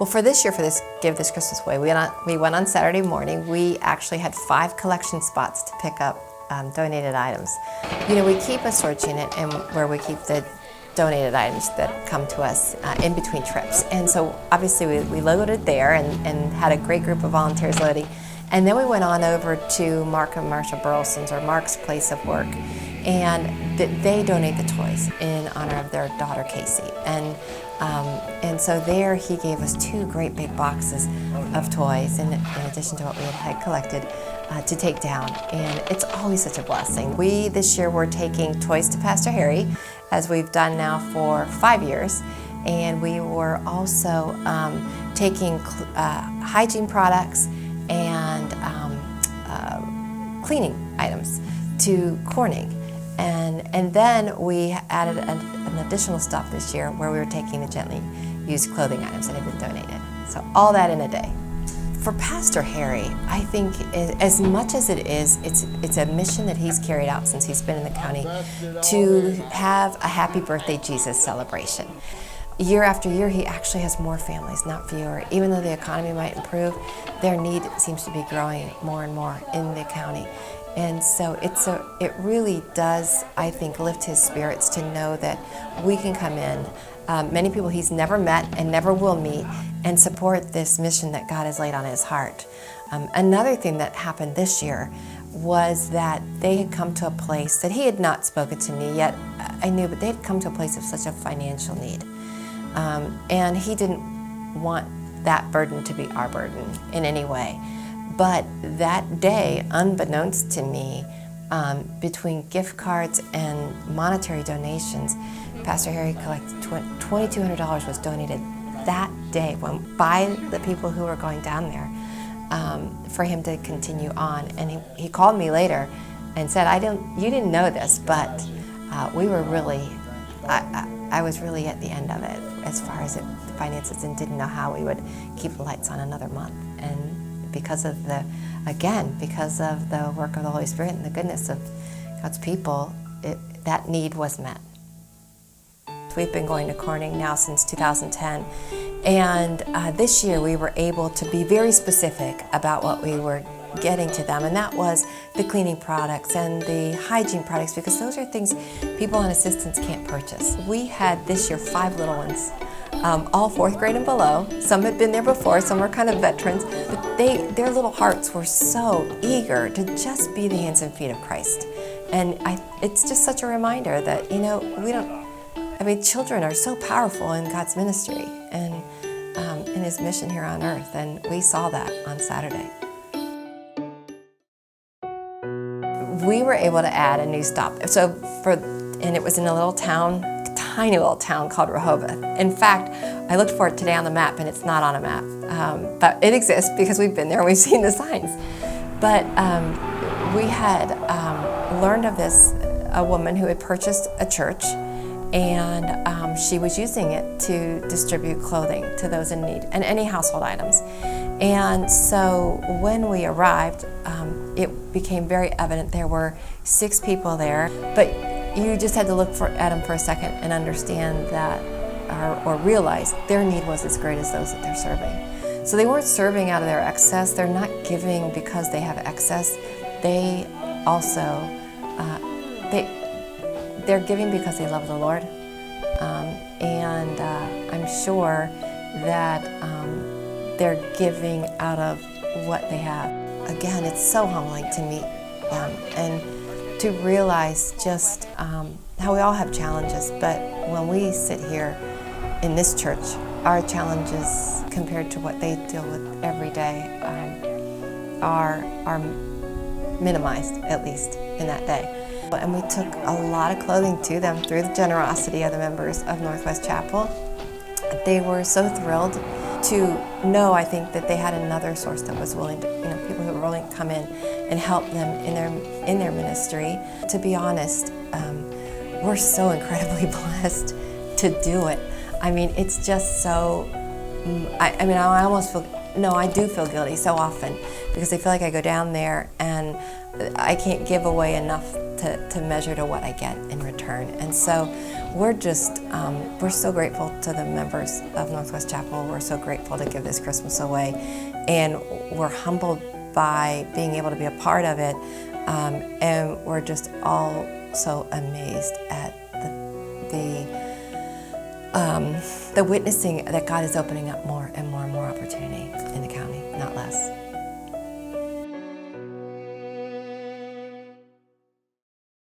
Well, for this year, for this Give This Christmas Away, we went on Saturday morning. We actually had 5 collection spots to pick up donated items. You know, we keep a storage unit and where we keep the donated items that come to us in between trips. And so obviously we loaded there and had a great group of volunteers loading. And then we went on over to Mark and Marsha Burleson's, or Mark's place of work, and they donate the toys in honor of their daughter Casey. And so there he gave us 2 great big boxes of toys in addition to what we had collected to take down. And it's always such a blessing. We this year were taking toys to Pastor Harry, as we've done now for 5 years. And we were also taking hygiene products and cleaning items to Corning. And then we added an additional stop this year where we were taking the gently used clothing items that had been donated. So all that in a day. For Pastor Harry, I think as much as it is, it's a mission that he's carried out since he's been in the county to have a Happy Birthday Jesus celebration. Year after year, he actually has more families, not fewer. Even though the economy might improve, their need seems to be growing more and more in the county. And so it really does, I think, lift his spirits to know that we can come in, many people he's never met and never will meet, and support this mission that God has laid on his heart. Another thing that happened this year was that they had come to a place that he had not spoken to me yet, I knew, but they had come to a place of such a financial need. And he didn't want that burden to be our burden in any way. But that day, unbeknownst to me, between gift cards and monetary donations, Pastor Harry collected $2,200 was donated that day by the people who were going down there for him to continue on. And he called me later and said, you didn't know this, but we were really, I was really at the end of it as far as the finances, and didn't know how we would keep the lights on another month. And because of the work of the Holy Spirit and the goodness of God's people, that need was met. We've been going to Corning now since 2010, and this year we were able to be very specific about what we were getting to them, and that was the cleaning products and the hygiene products, because those are things people on assistance can't purchase. We had this year 5 little ones, all 4th grade and below. Some had been there before, some were kind of veterans, but their little hearts were so eager to just be the hands and feet of Christ. And it's just such a reminder that, children are so powerful in God's ministry and in his mission here on earth, and we saw that on Saturday. We were able to add a new stop. And it was in a little town, tiny little town called Rehoboth. In fact, I looked for it today on the map, and it's not on a map, but it exists because we've been there and we've seen the signs. But we had learned of a woman who had purchased a church, and she was using it to distribute clothing to those in need and any household items. And so when we arrived, it became very evident there were 6 people there, but you just had to look at them for a second and understand that, or realize their need was as great as those that they're serving. So they weren't serving out of their excess. They're not giving because they have excess. They also, they're giving because they love the Lord. And I'm sure that they're giving out of what they have. Again, it's so humbling to meet them and to realize just how we all have challenges, but when we sit here in this church, our challenges compared to what they deal with every day are minimized, at least in that day. And we took a lot of clothing to them through the generosity of the members of Northwest Chapel. They were so thrilled to know, I think, that they had another source that was willing to, people who were willing to come in and help them in their ministry. To be honest, we're so incredibly blessed to do it. It's just so, I almost feel, I do feel guilty so often, because I feel like I go down there and I can't give away enough to measure to what I get in return. return. And so we're just, we're so grateful to the members of Northwest Chapel. We're so grateful to give this Christmas away. And we're humbled by being able to be a part of it. And we're just all so amazed at the witnessing that God is opening up more